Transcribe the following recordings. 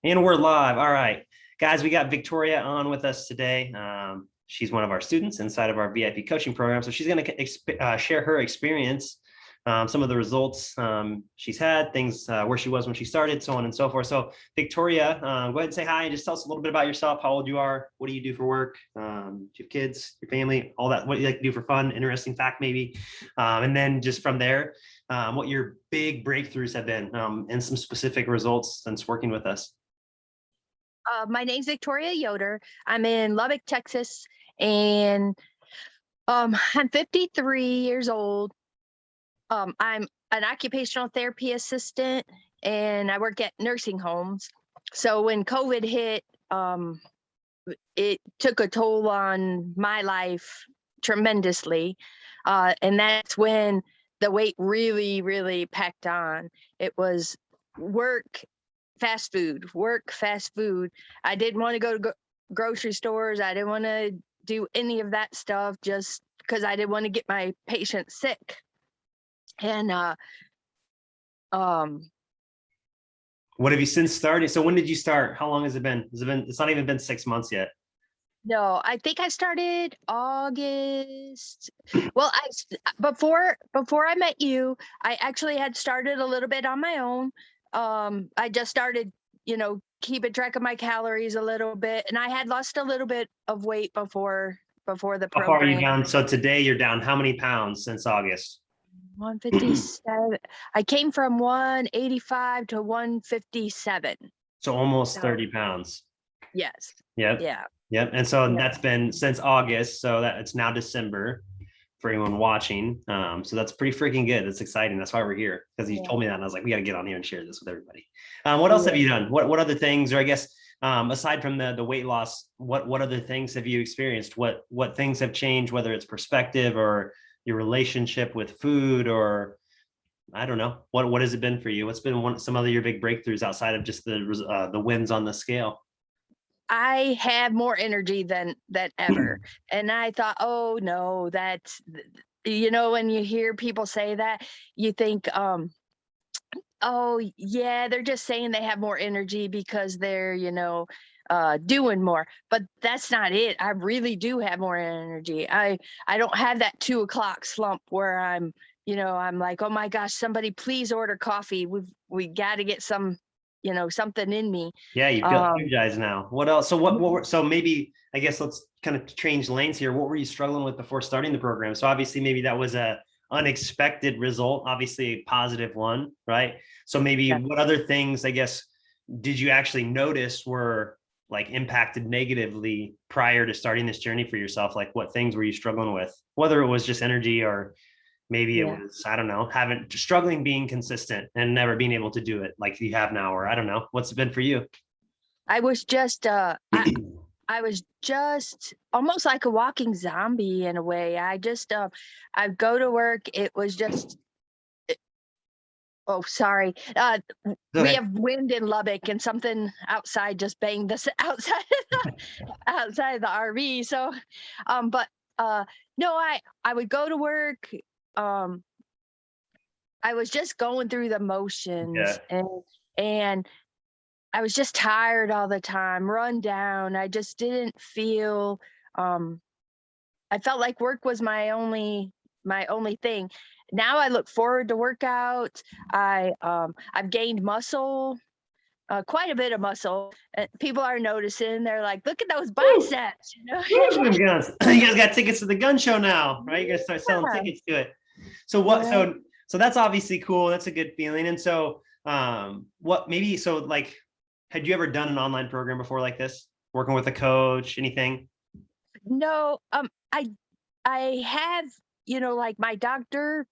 And we're live. All right, guys, we got Victoria on with us today. She's one of our students inside of our VIP coaching program. So she's going to share her experience, some of the results she's had, things where she was when she started, so on and so forth. So Victoria, go ahead and say hi and just tell us a little bit about yourself, how old you are, what do you do for work, do you have kids, your family, all that, what you like to do for fun, interesting fact maybe. And then just from there, what your big breakthroughs have been and some specific results since working with us. My name's Victoria Yoder. I'm in Lubbock, Texas, and I'm 53 years old. I'm an occupational therapy assistant, and I work at nursing homes. So when COVID hit, it took a toll on my life tremendously, and that's when the weight really, really packed on. It was work, fast food, work, fast food. I didn't want to go to grocery stores. I didn't want to do any of that stuff just because I didn't want to get my patients sick. And What have you since started? So when did you start? How long has it been? It's not even been 6 months yet. no, I think I started August. Well, before I met you, I actually had started a little bit on my own. I just started, keeping track of my calories a little bit, and I had lost a little bit of weight before the How far are you program. down? So today you're down how many pounds since August? 157. I came from 185 to 157. So almost So 30 pounds. yes. Yep. Yeah. Yep. And so Yeah. that's been since August. So that it's now December for anyone watching. So that's pretty freaking good. That's exciting. That's why we're here, because you Yeah. told me that and I was like, we got to get on here and share this with everybody. What else have you done? What other things, or I guess aside from the weight loss, what other things have you experienced? What things have changed, whether it's perspective or your relationship with food, or I don't know, what has it been for you? What's been some other your big breakthroughs outside of just the wins on the scale? I have more energy than ever. And I thought, oh no, that's, when you hear people say that, you think, oh yeah, they're just saying they have more energy because they're, doing more. But that's not it. I really do have more energy. I don't have that 2 o'clock slump where I'm like, oh my gosh, somebody please order coffee. We got to get some, something in me. Yeah, you feel energized now. What else? So so maybe, I guess let's kind of change lanes here. What were you struggling with before starting the program? So obviously maybe that was a unexpected result, obviously a positive one, right? So maybe Yeah. what other things, I guess, did you actually notice were like impacted negatively prior to starting this journey for yourself? Like what things were you struggling with, whether it was just energy or maybe it Yeah. was, I don't know, struggling being consistent and never being able to do it like you have now, or I don't know, what's it been for you? I was just I was just almost like a walking zombie in a way. I'd go to work. It was just, oh, sorry. We Okay. have wind in Lubbock and something outside just banged us outside outside the RV. So, but no, I would go to work. Um, I was just going through the Yeah. motions, and I was just tired all the time, run down. I just didn't feel, I felt like work was my only thing. Now I look forward to workouts. I've gained muscle, quite a bit of muscle. People are noticing. They're like, "Look at those Woo! biceps!" Woo, guns. You guys got tickets to the gun show now, right? You guys start selling Yeah. tickets to it. So what? Yeah. So that's obviously cool. That's a good feeling. And so, what maybe so like, had you ever done an online program before like this, working with a coach, anything? No, I have, like my doctor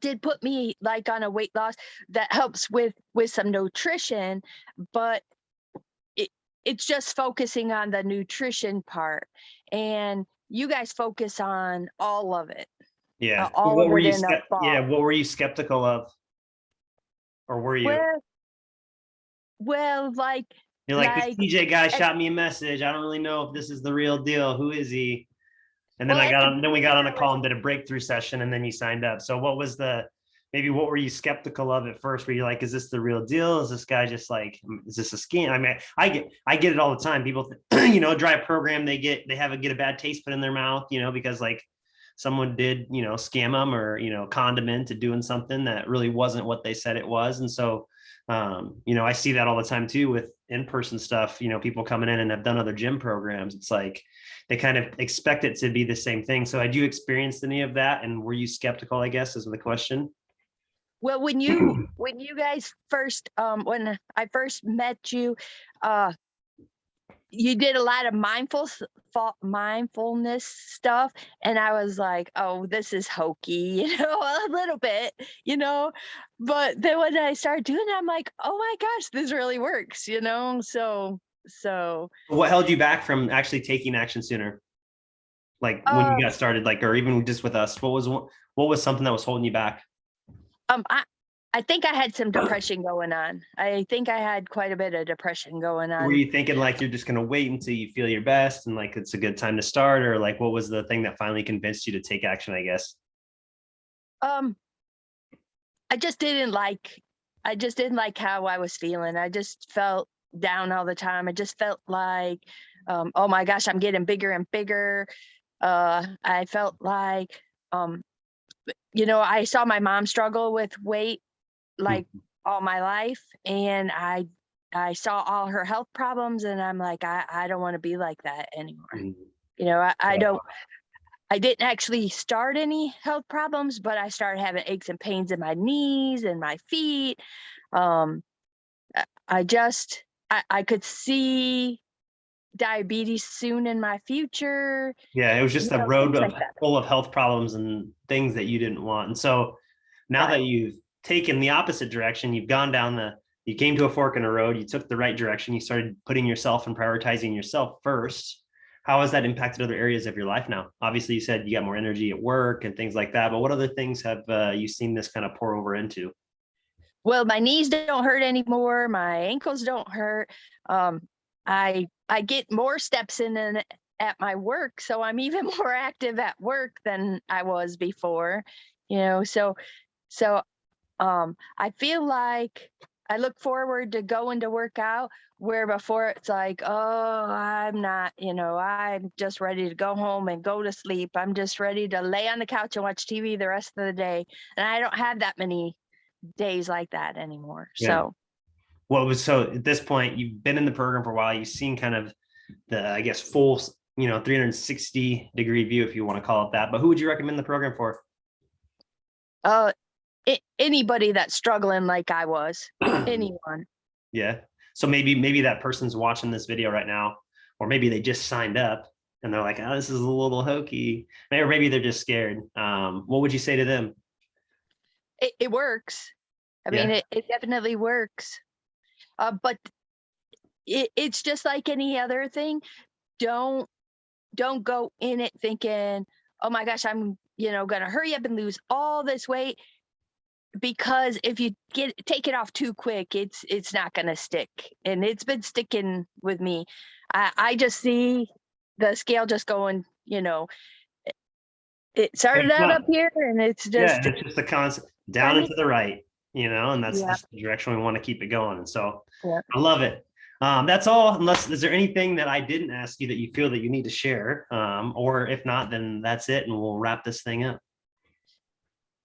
did put me like on a weight loss that helps with some nutrition, but it it's just focusing on the nutrition part, and you guys focus on all of it, Yeah. all What of were it you? in a Yeah. ball. What were you skeptical of, or were you? Well, like You're like, this like TJ guy at, shot me a message. I don't really know if this is the real deal. Who is he? And then well, I at got the on. Then we got beginning on a I was call and did a breakthrough session, and then you signed up. So what was the? maybe what were you skeptical of at first? Were you like, is this the real deal? Is this guy just like, is this a scam? I mean, I get it all the time. People, try a program, they have a bad taste put in their mouth, because like someone did, scam them or, con them into doing something that really wasn't what they said it was. And so, I see that all the time too with in-person stuff, people coming in and have done other gym programs. It's like, they kind of expect it to be the same thing. So had you experienced any of that? And were you skeptical, I guess, is the question? Well, when you guys first when I first met you, uh you did a lot of mindfulness stuff, and I was like, oh, this is hokey, a little bit, but then when I started doing it, I'm like, oh my gosh, this really works, so What held you back from actually taking action sooner? Like when uh you got started, like, or even just with us, what was something that was holding you back? I think I had some depression going on. I think I had quite a bit of depression going Were on. you thinking like you're just going to wait until you feel your best and like it's a good time to start, or like what was the thing that finally convinced you to take action, I guess? um I just didn't like how I was feeling. I just felt down all the time. I just felt like, oh my gosh, I'm getting bigger and bigger. I felt like, um, I saw my mom struggle with weight like Mhm. all my life, and I saw all her health problems, and I'm like, I don't want to be like that anymore. Mhm. I Yeah. don't. I didn't actually start any health problems, but I started having aches and pains in my knees and my feet. Um, I could see diabetes soon in my future, Yeah, it was just a road things of like that. full of health problems and things that you didn't want. And so now that Right. you've taken the opposite direction, you came to a fork in the road, you took the right direction, you started putting yourself and prioritizing yourself first. How has that impacted other areas of your life now? Obviously, you said you got more energy at work and things like that, but what other things have you seen this kind of pour over into? Well, my knees don't hurt anymore. My ankles don't hurt. Um, I get more steps in at my work, so I'm even more active at work than I was before. So I feel like I look forward to going to work out, where before it's like, oh, I'm not, I'm just ready to go home and go to sleep. I'm just ready to lay on the couch and watch TV the rest of the day. And I don't have that many days like that anymore. Yeah. So, So at this point, you've been in the program for a while, you've seen kind of the, I guess, full, 360-degree view, if you want to call it that. But who would you recommend the program for? uh, anybody that's struggling like I was, anyone. Yeah. So maybe that person's watching this video right now, or maybe they just signed up and they're like, oh, this is a little hokey. Or maybe they're just scared. What would you say to them? It works. I mean, Yeah. it definitely works. But it's just like any other thing. Don't don't go in it thinking, oh my gosh, I'm gonna hurry up and lose all this weight, because if you take it off too quick, it's not gonna stick, and it's been sticking with me. I just see the scale just going. It started It's out not- up here, and it's Yeah, just it's just a constant down and funny. to the right, and that's Yeah, just the direction we want to keep it going. And so yeah. I love it. That's all. Unless, is there anything that I didn't ask you that you feel that you need to share? Or if not, then that's it, and we'll wrap this thing up.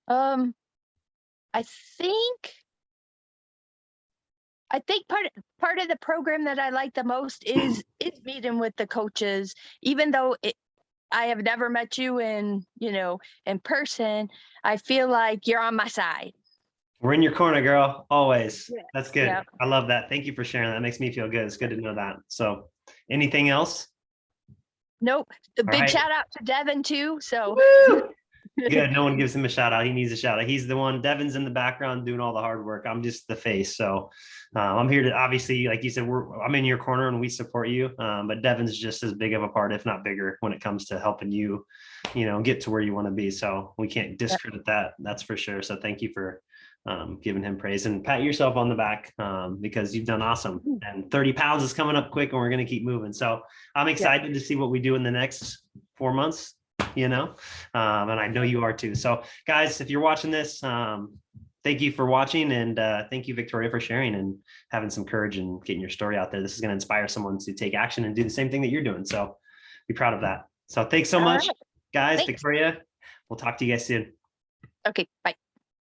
Um, I think I think part of the program that I like the most is meeting with the coaches, even though I have never met you in person. I feel like you're on my side. We're in your corner, girl. Always. Yeah. That's Yeah. good. I love that. Thank you for sharing. That makes me feel good. It's good to know that. So, anything else? Nope. A All big right. shout out to Devin too. So Woo! Good. No one gives him a shout out. He needs a shout out. He's the one. Devin's in the background doing all the hard work. I'm just the face. So, I'm here to, obviously, like you said, I'm in your corner and we support you. But Devin's just as big of a part, if not bigger, when it comes to helping you, get to where you want to be. So we can't yeah, discredit that. That's for sure. So thank you for giving him praise, and pat yourself on the back, because you've done awesome. And 30 pounds is coming up quick, and we're going to keep moving. So I'm yeah. excited to see what we do in the next 4 months, and I know you are too. So guys, if you're watching this, thank you for watching, and thank you, Victoria, for sharing and having some courage and getting your story out there. This is going to inspire someone to take action and do the same thing that you're doing. So be proud of that. So thanks so All much, right. guys. Thanks. Victoria, we'll talk to you guys soon. Okay, bye.